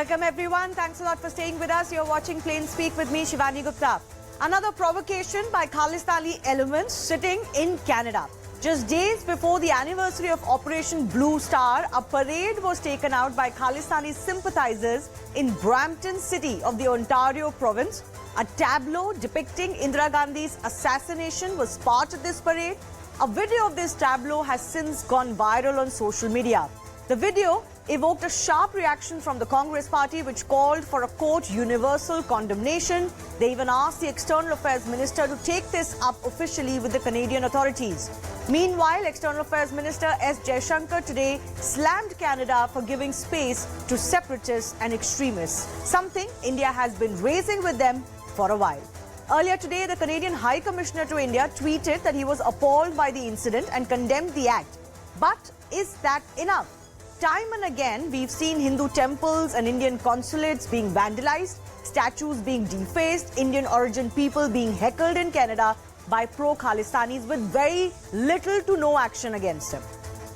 Welcome everyone. Thanks a lot for staying with us. You're watching Plain Speak with me, Shivani Gupta. Another provocation by Khalistani elements sitting in Canada. Just days before the anniversary of Operation Blue Star, a parade was taken out by Khalistani sympathizers in Brampton city of the Ontario province. A tableau depicting Indira Gandhi's assassination was part of this parade. A video of this tableau has since gone viral on social media. The video evoked a sharp reaction from the Congress party, which called for a quote universal condemnation. They even asked the External Affairs Minister to take this up officially with the Canadian authorities. Meanwhile, External Affairs Minister S. Jaishankar today slammed Canada for giving space to separatists and extremists, something India has been raising with them for a while. Earlier today, the Canadian High Commissioner to India tweeted that he was appalled by the incident and condemned the act. But is that enough? Time and again, we've seen Hindu temples and Indian consulates being vandalized, statues being defaced, Indian origin people being heckled in Canada by pro-Khalistanis with very little to no action against them.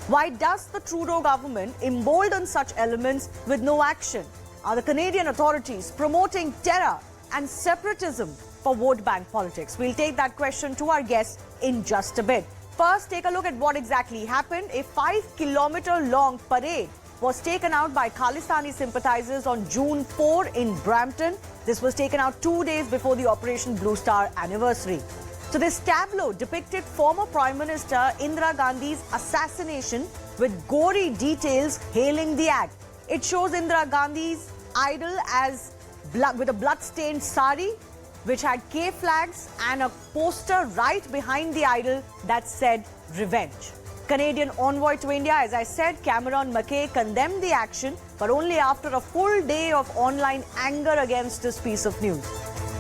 Why does the Trudeau government embolden such elements with no action? Are the Canadian authorities promoting terror and separatism for vote bank politics? We'll take that question to our guests in just a bit. First, take a look at what exactly happened. A 5-kilometer-long parade was taken out by Khalistani sympathizers on June 4 in Brampton. This was taken out 2 days before the Operation Blue Star anniversary. So this tableau depicted former Prime Minister Indira Gandhi's assassination with gory details hailing the act. It shows Indira Gandhi's idol as with a blood-stained sari, which had K flags and a poster right behind the idol that said revenge. Canadian envoy to India, as I said, Cameron McKay, condemned the action, but only after a full day of online anger against this piece of news.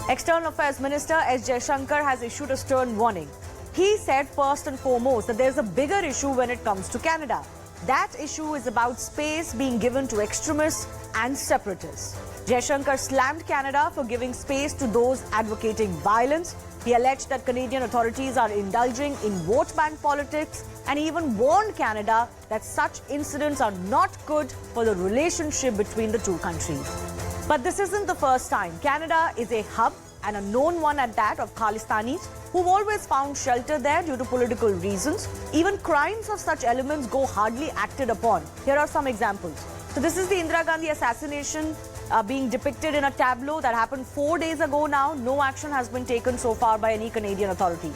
External Affairs Minister S. Jaishankar has issued a stern warning. He said first and foremost that there's a bigger issue when it comes to Canada. That issue is about space being given to extremists and separatists. Jaishankar slammed Canada for giving space to those advocating violence. He alleged that Canadian authorities are indulging in vote bank politics and even warned Canada that such incidents are not good for the relationship between the two countries. But this isn't the first time. Canada is a hub, and a known one at that, of Khalistanis who've always found shelter there due to political reasons. Even crimes of such elements go hardly acted upon. Here are some examples. So this is the Indira Gandhi assassination being depicted in a tableau that happened 4 days ago now. No action has been taken so far by any Canadian authority.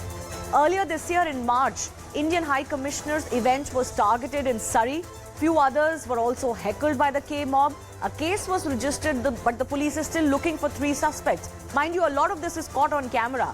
Earlier this year in March, Indian High Commissioner's event was targeted in Surrey. Few others were also heckled by the K-mob. A case was registered, but the police is still looking for 3 suspects. Mind you, a lot of this is caught on camera.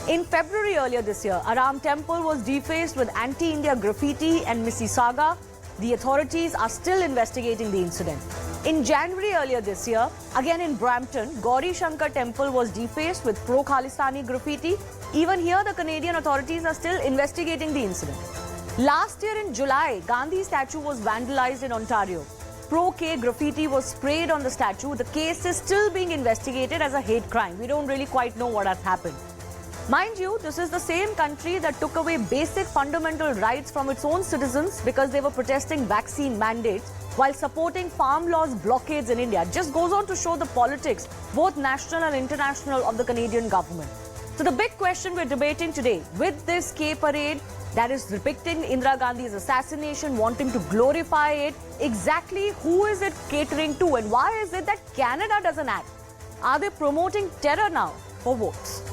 In February earlier this year, a Ram temple was defaced with anti-India graffiti and Mississauga. The authorities are still investigating the incident. In January earlier this year, again in Brampton, Gauri Shankar temple was defaced with pro-Khalistani graffiti. Even here, the Canadian authorities are still investigating the incident. Last year in July, Gandhi statue was vandalized in Ontario. Pro-K graffiti was sprayed on the statue. The case is still being investigated as a hate crime. We don't really quite know what has happened. Mind you, this is the same country that took away basic fundamental rights from its own citizens because they were protesting vaccine mandates while supporting farm laws blockades in India. Just goes on to show the politics, both national and international, of the Canadian government. So the big question we're debating today, with this K parade that is depicting Indira Gandhi's assassination, wanting to glorify it, exactly who is it catering to, and why is it that Canada doesn't act? Are they promoting terror now for votes?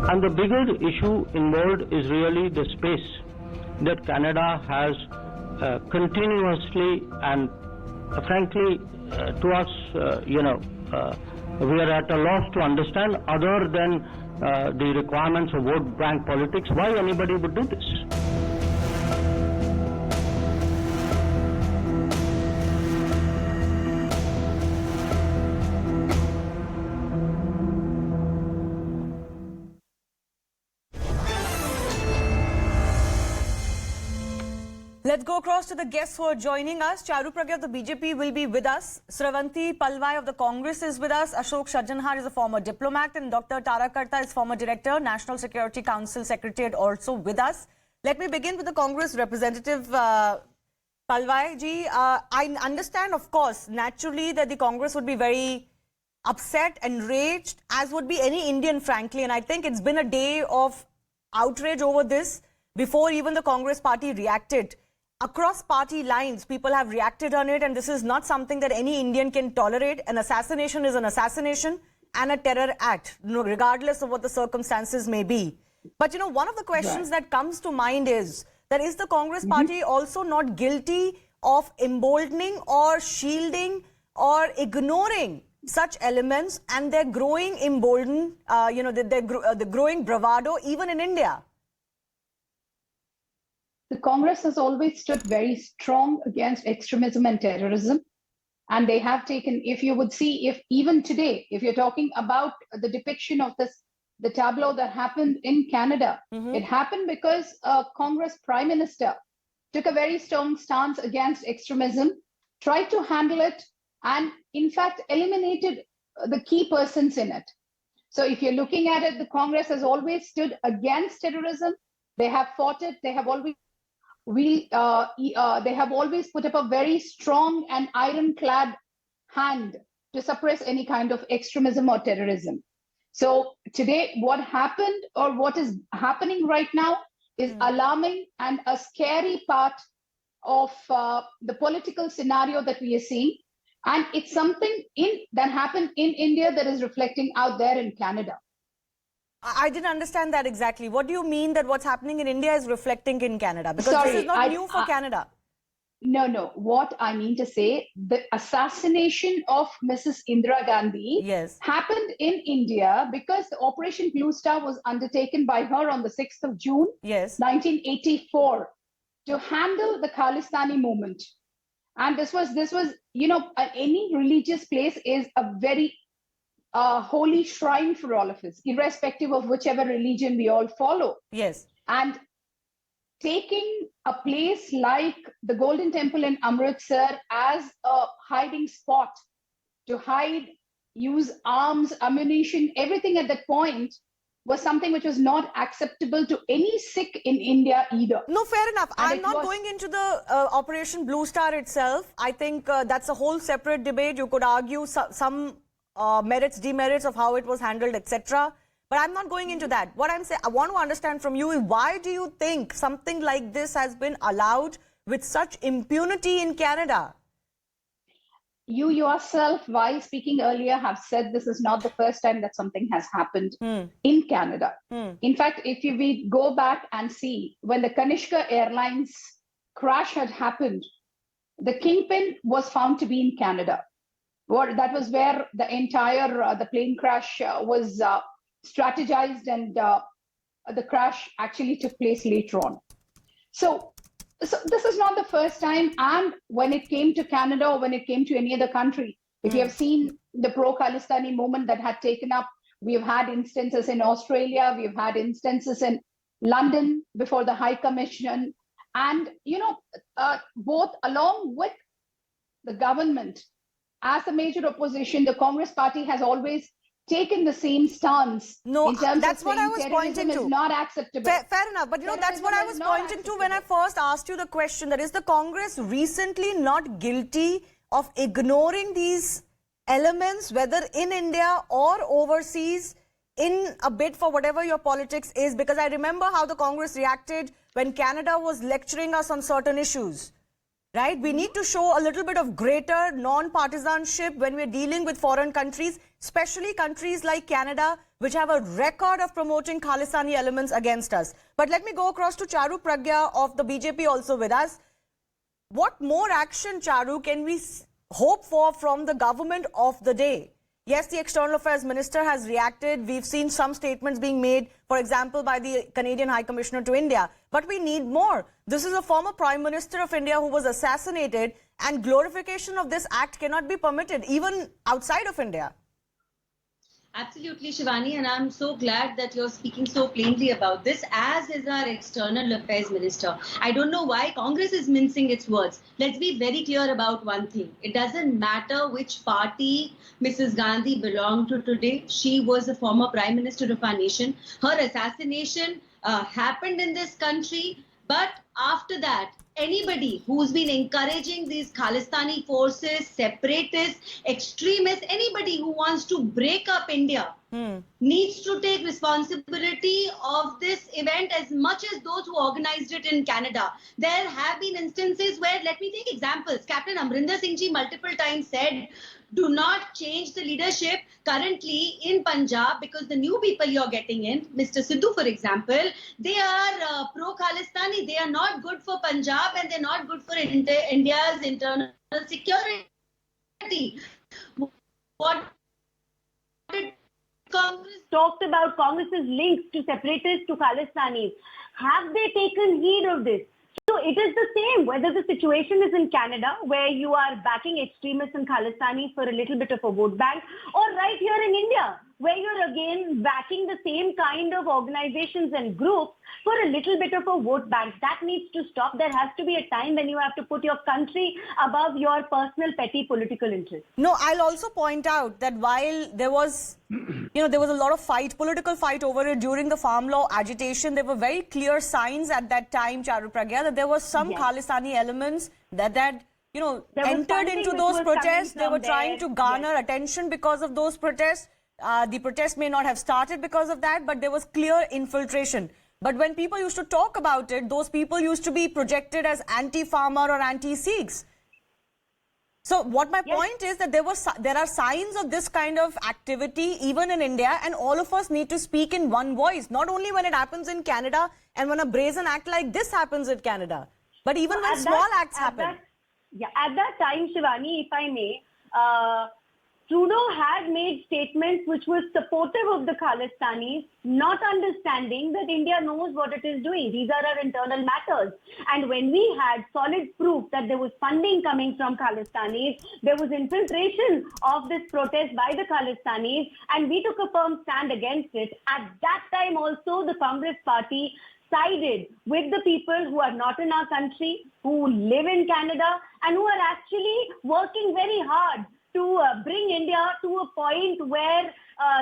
And the bigger issue involved is really the space that Canada has continuously and frankly to us, we are at a loss to understand, other than the requirements of vote bank politics, why anybody would do this. Let's go across to the guests who are joining us. Charu Pragya of the BJP will be with us. Sravanti Palwai of the Congress is with us. Ashok Sajjanhar is a former diplomat, and Dr. Kartha is former director, National Security Council Secretariat, also with us. Let me begin with the Congress representative, Palwai ji. I understand, of course, naturally that the Congress would be very upset, enraged, as would be any Indian, frankly. And I think it's been a day of outrage over this before even the Congress party reacted. Across party lines, people have reacted on it, and this is not something that any Indian can tolerate. An assassination is an assassination and a terror act, regardless of what the circumstances may be. But, you know, one of the questions that comes to mind is that is the Congress party also not guilty of emboldening or shielding or ignoring such elements and their growing emboldened, the growing bravado even in India? The Congress has always stood very strong against extremism and terrorism. And they have taken, if you would see, if even today, if you're talking about the depiction of this, the tableau that happened in Canada, it happened because a Congress Prime Minister took a very strong stance against extremism, tried to handle it, and in fact eliminated the key persons in it. So if you're looking at it, the Congress has always stood against terrorism. They have fought it. They have always they have always put up a very strong and ironclad hand to suppress any kind of extremism or terrorism. So today, what happened or what is happening right now is alarming and a scary part of the political scenario that we are seeing. And it's something that happened in India that is reflecting out there in Canada. I didn't understand that exactly. What do you mean that what's happening in India is reflecting in Canada? Because this is not new for Canada. No. What I mean to say, the assassination of Mrs. Indira Gandhi happened in India because the Operation Blue Star was undertaken by her on the 6th of June, 1984, to handle the Khalistani movement. And this was, you know, any religious place is a very holy shrine for all of us, irrespective of whichever religion we all follow. And taking a place like the Golden Temple in Amritsar as a hiding spot to hide, use arms, ammunition, everything at that point was something which was not acceptable to any Sikh in India either. No, fair enough. I'm not going into the Operation Blue Star itself. I think that's a whole separate debate. You could argue some merits, demerits of how it was handled, etc. But I'm not going into that. What I'm saying, I want to understand from you is why do you think something like this has been allowed with such impunity in Canada? You yourself, while speaking earlier, have said this is not the first time that something has happened in Canada. In fact, if we go back and see when the Kanishka Airlines crash had happened, the kingpin was found to be in Canada. That was where the entire the plane crash was strategized, and the crash actually took place later on. So this is not the first time. And when it came to Canada or when it came to any other country, if you have seen the pro-Khalistani movement that had taken up, we've had instances in Australia, we've had instances in London before the High Commission, and you know, both along with the government. As the major opposition, the Congress party has always taken the same stance. No, in terms that's of what I was pointing to. Is not acceptable. Fair enough, but you know, that's what I was pointing to when I first asked you the question. That is the Congress recently not guilty of ignoring these elements, whether in India or overseas, in a bid for whatever your politics is? Because I remember how the Congress reacted when Canada was lecturing us on certain issues. Right? We need to show a little bit of greater non-partisanship when we're dealing with foreign countries, especially countries like Canada, which have a record of promoting Khalistani elements against us. But let me go across to Charu Pragya of the BJP also with us. What more action, Charu, can we hope for from the government of the day? Yes, the External Affairs Minister has reacted. We've seen some statements being made, for example, by the Canadian High Commissioner to India. But we need more. This is a former Prime Minister of India who was assassinated, and glorification of this act cannot be permitted, even outside of India. Absolutely, Shivani, and I'm so glad that you're speaking so plainly about this, as is our External Affairs Minister. I don't know why Congress is mincing its words. Let's be very clear about one thing. It doesn't matter which party Mrs. Gandhi belonged to today. She was a former Prime Minister of our nation. Her assassination happened in this country, but after that, anybody who's been encouraging these Khalistani forces, separatists, extremists, anybody who wants to break up India needs to take responsibility of this event as much as those who organized it in Canada. There have been instances where, let me take examples. Captain Amrinder Singh ji multiple times said, do not change the leadership currently in Punjab because the new people you're getting in, Mr. Sidhu, for example, they are pro-Khalistani. They are not good for Punjab and they're not good for India's internal security. What did Congress talked about Congress's links to separatists, to Khalistanis? Have they taken heed of this? So it is the same whether the situation is in Canada where you are backing extremists and Khalistanis for a little bit of a vote bank, or right here in India where you're again backing the same kind of organizations and groups for a little bit of a vote bank. That needs to stop. There has to be a time when you have to put your country above your personal petty political interests. No, I'll also point out that while there was, there was a lot of political fight over it during the farm law agitation, there were very clear signs at that time, Charu, Pragya, that there were some Khalistani elements that entered into those protests. They were trying to garner attention because of those protests. The protest may not have started because of that, but there was clear infiltration. But when people used to talk about it, those people used to be projected as anti-farmer or anti-Sikhs. So what my point is that there are signs of this kind of activity even in India, and all of us need to speak in one voice, not only when it happens in Canada and when a brazen act like this happens in Canada, but even when small acts happen. At that time, Shivani, if I may, Trudeau had made statements which were supportive of the Khalistanis, not understanding that India knows what it is doing. These are our internal matters. And when we had solid proof that there was funding coming from Khalistanis, there was infiltration of this protest by the Khalistanis, and we took a firm stand against it. At that time also, the Congress party sided with the people who are not in our country, who live in Canada, and who are actually working very hard to bring India to a point where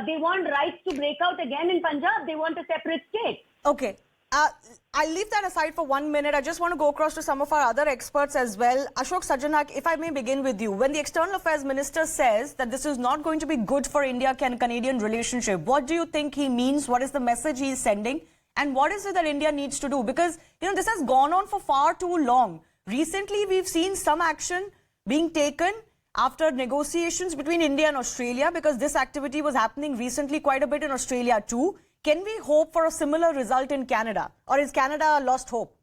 they want rights to break out again in Punjab. They want a separate state. Okay. I'll leave that aside for 1 minute. I just want to go across to some of our other experts as well. Ashok Sajjanhar, if I may begin with you. When the External Affairs Minister says that this is not going to be good for India-Canadian relationship, what do you think he means? What is the message he is sending? And what is it that India needs to do? Because, this has gone on for far too long. Recently, we've seen some action being taken after negotiations between India and Australia, because this activity was happening recently quite a bit in Australia too. Can we hope for a similar result in Canada? Or is Canada a lost hope?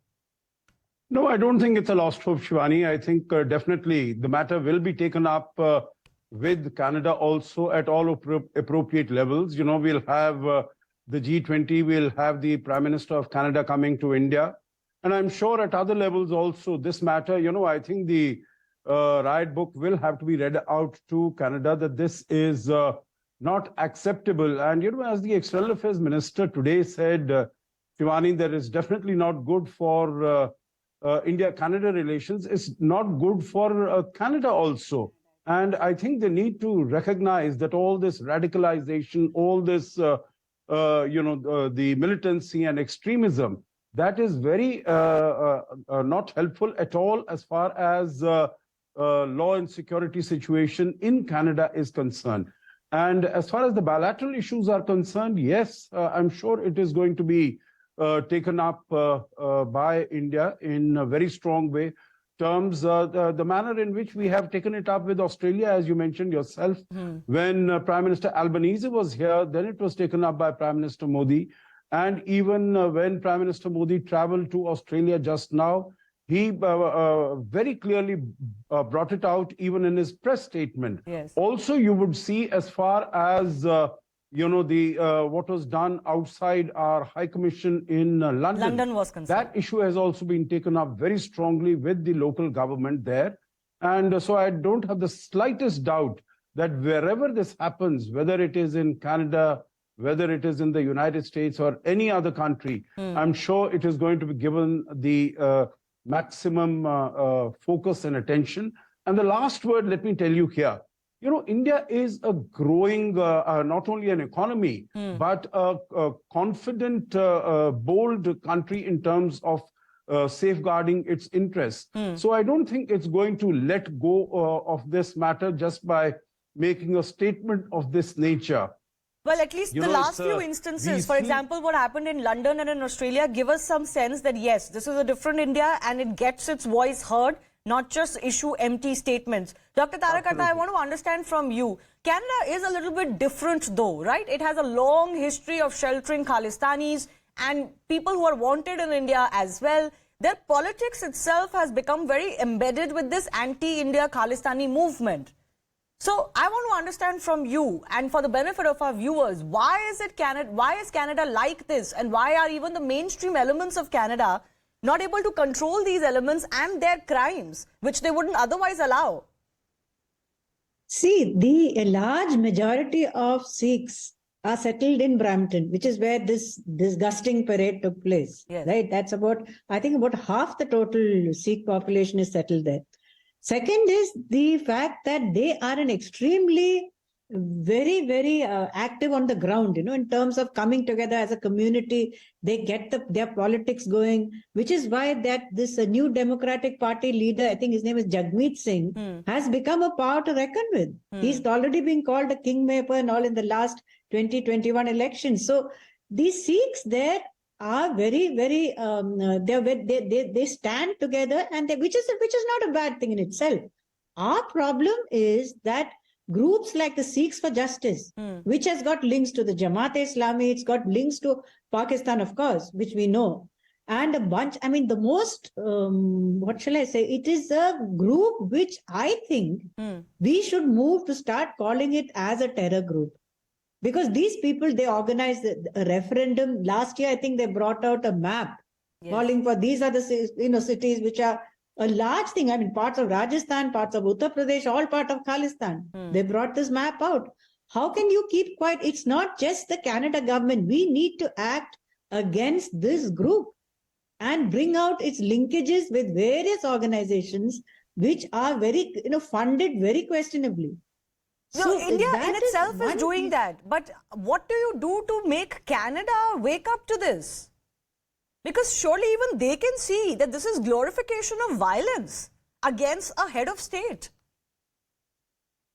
No, I don't think it's a lost hope, Shivani. I think definitely the matter will be taken up with Canada also at all appropriate levels. We'll have the G20, we'll have the Prime Minister of Canada coming to India. And I'm sure at other levels also, this matter, I think the riot book will have to be read out to Canada that this is not acceptable. And, as the External Affairs Minister today said, Shivani, that is definitely not good for India-Canada relations. It's not good for Canada also. And I think they need to recognize that all this radicalization, all this, the militancy and extremism, that is very not helpful at all as far as law and security situation in Canada is concerned. And as far as the bilateral issues are concerned, yes, I'm sure it is going to be taken up by India in a very strong way. The manner in which we have taken it up with Australia, as you mentioned yourself, when Prime Minister Albanese was here, then it was taken up by Prime Minister Modi. And even when Prime Minister Modi traveled to Australia just now, he very clearly brought it out even in his press statement. Yes. Also, you would see as far as, what was done outside our High Commission in London. London was concerned. That issue has also been taken up very strongly with the local government there. And so I don't have the slightest doubt that wherever this happens, whether it is in Canada, whether it is in the United States or any other country, I'm sure it is going to be given the maximum focus and attention. And the last word, let me tell you here, you know, India is a growing, not only an economy, but a confident, bold country in terms of safeguarding its interests. So I don't think it's going to let go of this matter just by making a statement of this nature. Well, at least the last few instances, for example, what happened in London and in Australia, give us some sense that yes, this is a different India and it gets its voice heard, not just issue empty statements. Dr. Kartha, I want to understand from you, Canada is a little bit different though, right? It has a long history of sheltering Khalistanis and people who are wanted in India as well. Their politics itself has become very embedded with this anti-India Khalistani movement. So I want to understand from you and for the benefit of our viewers, why is Canada like this, and why are even the mainstream elements of Canada not able to control these elements and their crimes, which they wouldn't otherwise allow? See, a large majority of Sikhs are settled in Brampton, which is where this disgusting parade took place. Yes. Right? That's I think about half the total Sikh population is settled there. Second is the fact that they are an extremely, very, very active on the ground, you know, in terms of coming together as a community. They get their politics going, which is why this new Democratic Party leader, I think his name is Jagmeet Singh, has become a power to reckon with. He's already been called a kingmaker and all in the last 2021 elections. So these Sikhs there are very, very, they stand together, and which is not a bad thing in itself. Our problem is that groups like the Sikhs for Justice, which has got links to the Jamaat-e-Islami, it's got links to Pakistan, of course, which we know, and a bunch, I mean, the most, what shall I say, it is a group which I think we should move to start calling it as a terror group. Because these people, they organized a referendum. Last year, I think they brought out a map calling for these are the cities which are a large thing. I mean, parts of Rajasthan, parts of Uttar Pradesh, all part of Khalistan. They brought this map out. How can you keep quiet? It's not just the Canada government. We need to act against this group and bring out its linkages with various organizations which are very, funded very questionably. So India in itself is doing that. But what do you do to make Canada wake up to this? Because surely even they can see that this is glorification of violence against a head of state.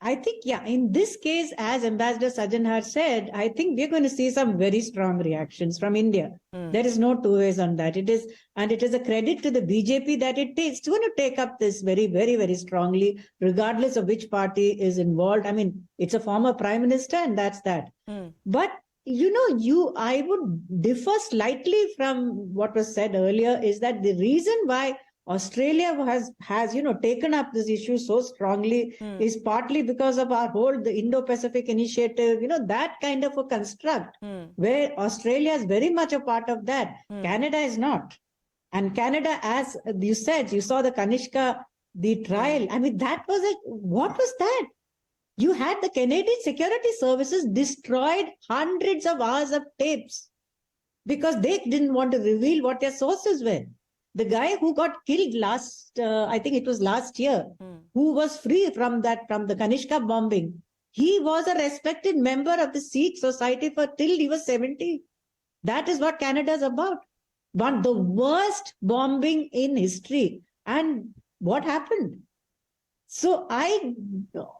I think, in this case, as Ambassador Sajjanhar said, I think we're going to see some very strong reactions from India. There is no two ways on that. It is a credit to the BJP that it's going to take up this very, very, very strongly, regardless of which party is involved. I mean, it's a former prime minister and that's that. But, I would differ slightly from what was said earlier is that the reason why Australia has taken up this issue so strongly is partly because of the Indo-Pacific initiative, that kind of a construct where Australia is very much a part of that. Canada is not. And Canada, as you said, you saw the Kanishka, the trial. I mean, what was that? You had the Canadian Security Services destroyed hundreds of hours of tapes because they didn't want to reveal what their sources were. The guy who got killed I think it was last year, who was free from the Kanishka bombing, he was a respected member of the Sikh society till he was 70. That is what Canada is about. But the worst bombing in history. And what happened? So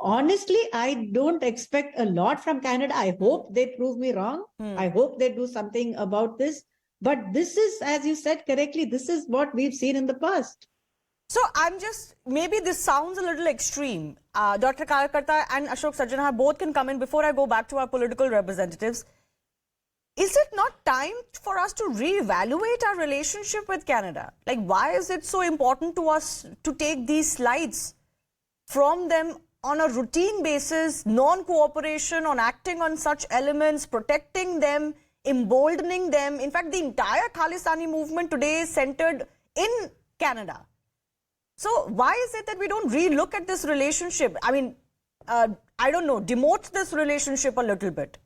honestly, I don't expect a lot from Canada. I hope they prove me wrong. I hope they do something about this. But this is, as you said correctly, this is what we've seen in the past. So maybe this sounds a little extreme. Dr. Kartha and Ashok Sajjanhar both can come in before I go back to our political representatives. Is it not time for us to reevaluate our relationship with Canada? Like, why is it so important to us to take these slides from them on a routine basis, non-cooperation on acting on such elements, protecting them, emboldening them? In fact, the entire Khalistani movement today is centered in Canada. So why is it that we don't relook at this relationship? I mean, I don't know, demote this relationship a little bit?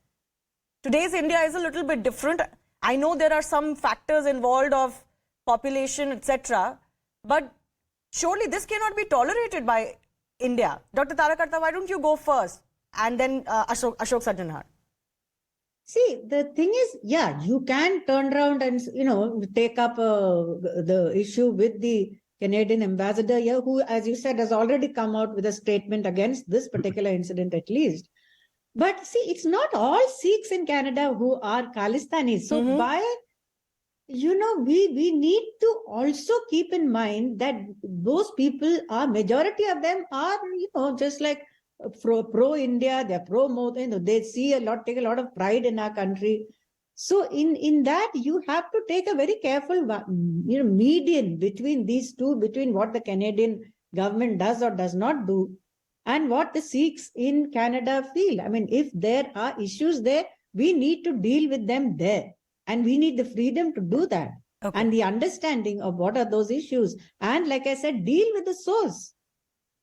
Today's India is a little bit different. I know there are some factors involved of population, etc. But surely this cannot be tolerated by India. Dr. Kartha, why don't you go first? And then Ashok Sajjanhar. See, the thing is, yeah, you can turn around and, take up the issue with the Canadian ambassador here, who, as you said, has already come out with a statement against this particular incident at least. But see, it's not all Sikhs in Canada who are Khalistanis. So we need to also keep in mind that those people majority of them are, just like pro-India, they're they take a lot of pride in our country. So in that, you have to take a very careful, median between these two, between what the Canadian government does or does not do and what the Sikhs in Canada feel. I mean, if there are issues there, we need to deal with them there. And we need the freedom to do that. Okay. And the understanding of what are those issues. And like I said, deal with the source.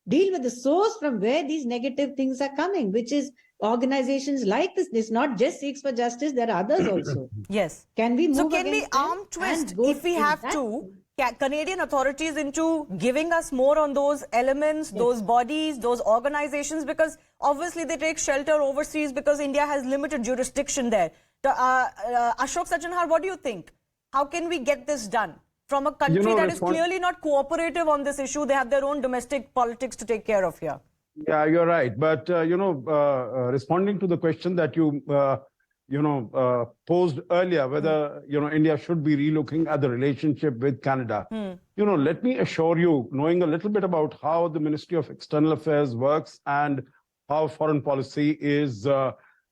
Deal with the source from where these negative things are coming, which is organizations like this. It's not just Sikhs for Justice, there are others also. Yes. Can we move So can we arm twist, if we have to, Canadian authorities into giving us more on those elements, those bodies, those organizations, because obviously they take shelter overseas because India has limited jurisdiction there. Ashok Sajjanhar, what do you think? How can we get this done from a country that is clearly not cooperative on this issue? They have their own domestic politics to take care of here. Yeah, you're right. But, responding to the question that you, posed earlier, whether, India should be relooking at the relationship with Canada. Let me assure you, knowing a little bit about how the Ministry of External Affairs works and how foreign policy is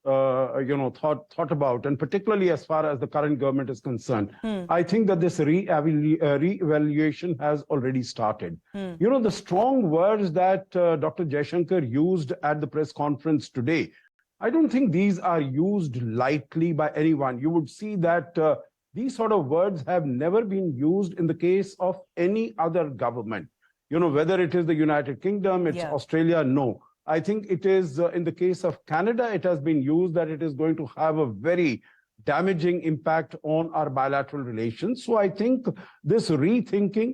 thought about, and particularly as far as the current government is concerned, I think that this re-evaluation has already started. The strong words that Dr. Jaishankar used at the press conference today, I don't think these are used lightly by anyone. You would see that these sort of words have never been used in the case of any other government. Whether it is the United Kingdom, it's Australia, no. I think it is in the case of Canada, it has been used that it is going to have a very damaging impact on our bilateral relations. So I think this rethinking,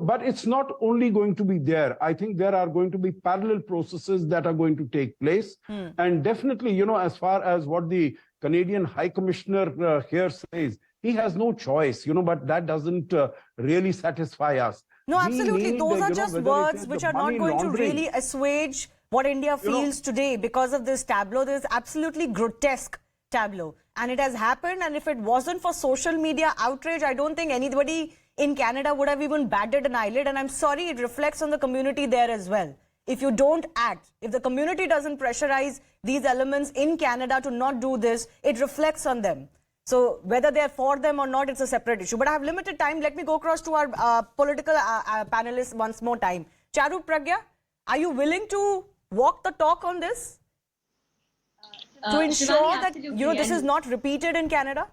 but it's not only going to be there. I think there are going to be parallel processes that are going to take place. And definitely, as far as what the Canadian High Commissioner here says, he has no choice, but that doesn't really satisfy us. No, absolutely. Those are just words which are not going to really assuage what India feels today because of this tableau. This is absolutely grotesque tableau. And it has happened. And if it wasn't for social media outrage, I don't think anybody in Canada would have even batted an eyelid. And I'm sorry, it reflects on the community there as well. If you don't act, if the community doesn't pressurize these elements in Canada to not do this, it reflects on them. So whether they're for them or not, it's a separate issue. But I have limited time. Let me go across to our political panelists once more time. Charu, Pragya, are you willing to walk the talk on this? To ensure that this is not repeated in Canada?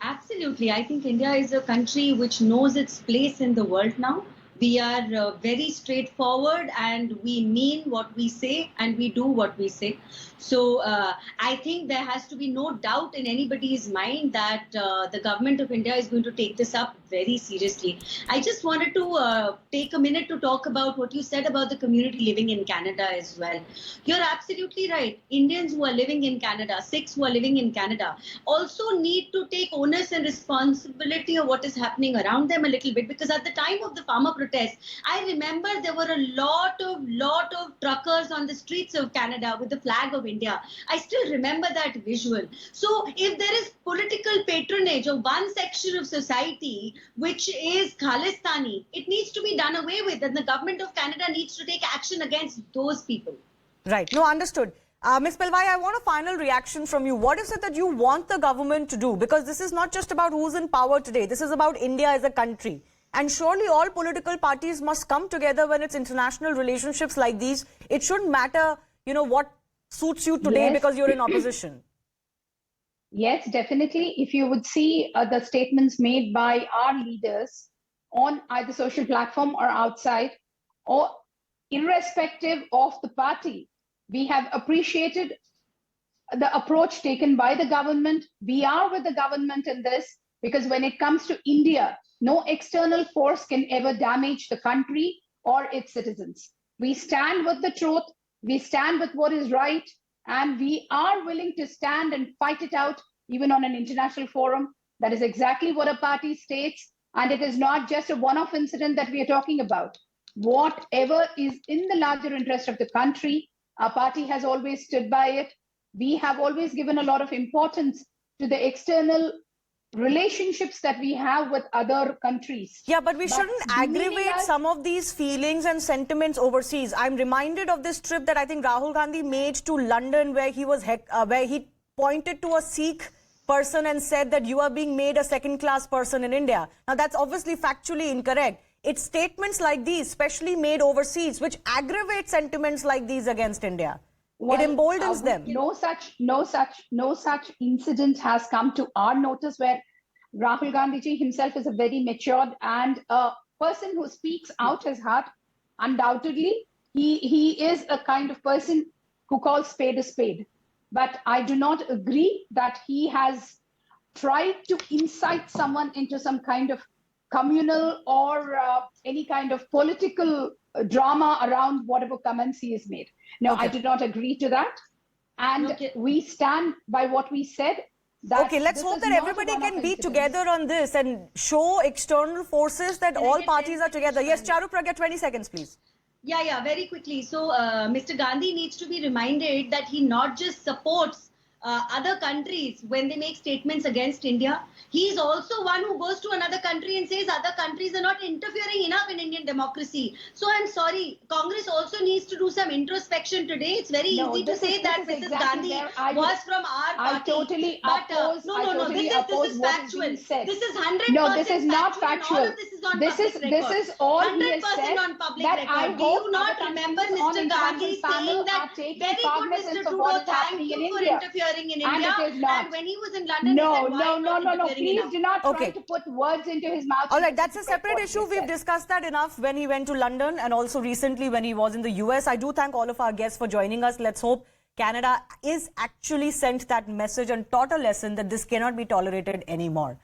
Absolutely. I think India is a country which knows its place in the world now. We are very straightforward and we mean what we say and we do what we say. So I think there has to be no doubt in anybody's mind that the government of India is going to take this up very seriously. I just wanted to take a minute to talk about what you said about the community living in Canada as well. You're absolutely right. Indians who are living in Canada, Sikhs who are living in Canada, also need to take onus and responsibility of what is happening around them a little bit, because at the time of the farmer protests, I remember there were a lot of truckers on the streets of Canada with the flag of India. I still remember that visual. So if there is political patronage of one section of society which is Khalistani, it needs to be done away with, and the government of Canada needs to take action against those people. Right. No, understood. Ms. Pelwai, I want a final reaction from you. What is it that you want the government to do? Because this is not just about who's in power today. This is about India as a country. And surely all political parties must come together when it's international relationships like these. It shouldn't matter, what suits you today because you're in opposition. Yes, definitely. If you would see the statements made by our leaders on either social platform or outside, or irrespective of the party, We have appreciated the approach taken by the government. We are with the government in this because when it comes to India, no external force can ever damage the country or its citizens. We stand with the truth, we stand with what is right, and we are willing to stand and fight it out even on an international forum. That is exactly what a party states, and it is not just a one-off incident that we are talking about. Whatever is in the larger interest of the country, our party has always stood by it. We have always given a lot of importance to the external relationships that we have with other countries. Yeah, but we shouldn't aggravate some of these feelings and sentiments overseas. I'm reminded of this trip that I think Rahul Gandhi made to London where he pointed to a Sikh person and said that you are being made a second-class person in India. Now, that's obviously factually incorrect. It's statements like these, especially made overseas, which aggravate sentiments like these against India. Well, it emboldens them. No such incident has come to our notice where Rahul Gandhi himself is a very matured and a person who speaks out his heart. Undoubtedly, he is a kind of person who calls spade a spade. But I do not agree that he has tried to incite someone into some kind of communal or any kind of political drama around whatever comments he has made. No, I do not agree to that. And we stand by what we said. Okay, let's hope that everybody can be together on this and show external forces that all parties are together. Yes, Charu, Pragya, 20 seconds, please. Yeah, very quickly. So, Mr. Gandhi needs to be reminded that he not just supports other countries when they make statements against India. He is also one who goes to another country and says other countries are not interfering enough in Indian democracy. So I'm sorry, Congress also needs to do some introspection today. It's very easy to say that Mrs. Gandhi was from our party. I totally oppose. This is factual. This is 100%. No, this is not factual. All of this is on public record. This is all he has said. On public record. Do you not remember Mr. Gandhi saying that very good Mr. Trudeau, thank you for interfering in India, and when he was in London, no, please do not try to put words into his mouth. All right, that's a separate issue. We've discussed that enough when he went to London and also recently when he was in the US. I do thank all of our guests for joining us. Let's hope Canada is actually sent that message and taught a lesson that this cannot be tolerated anymore.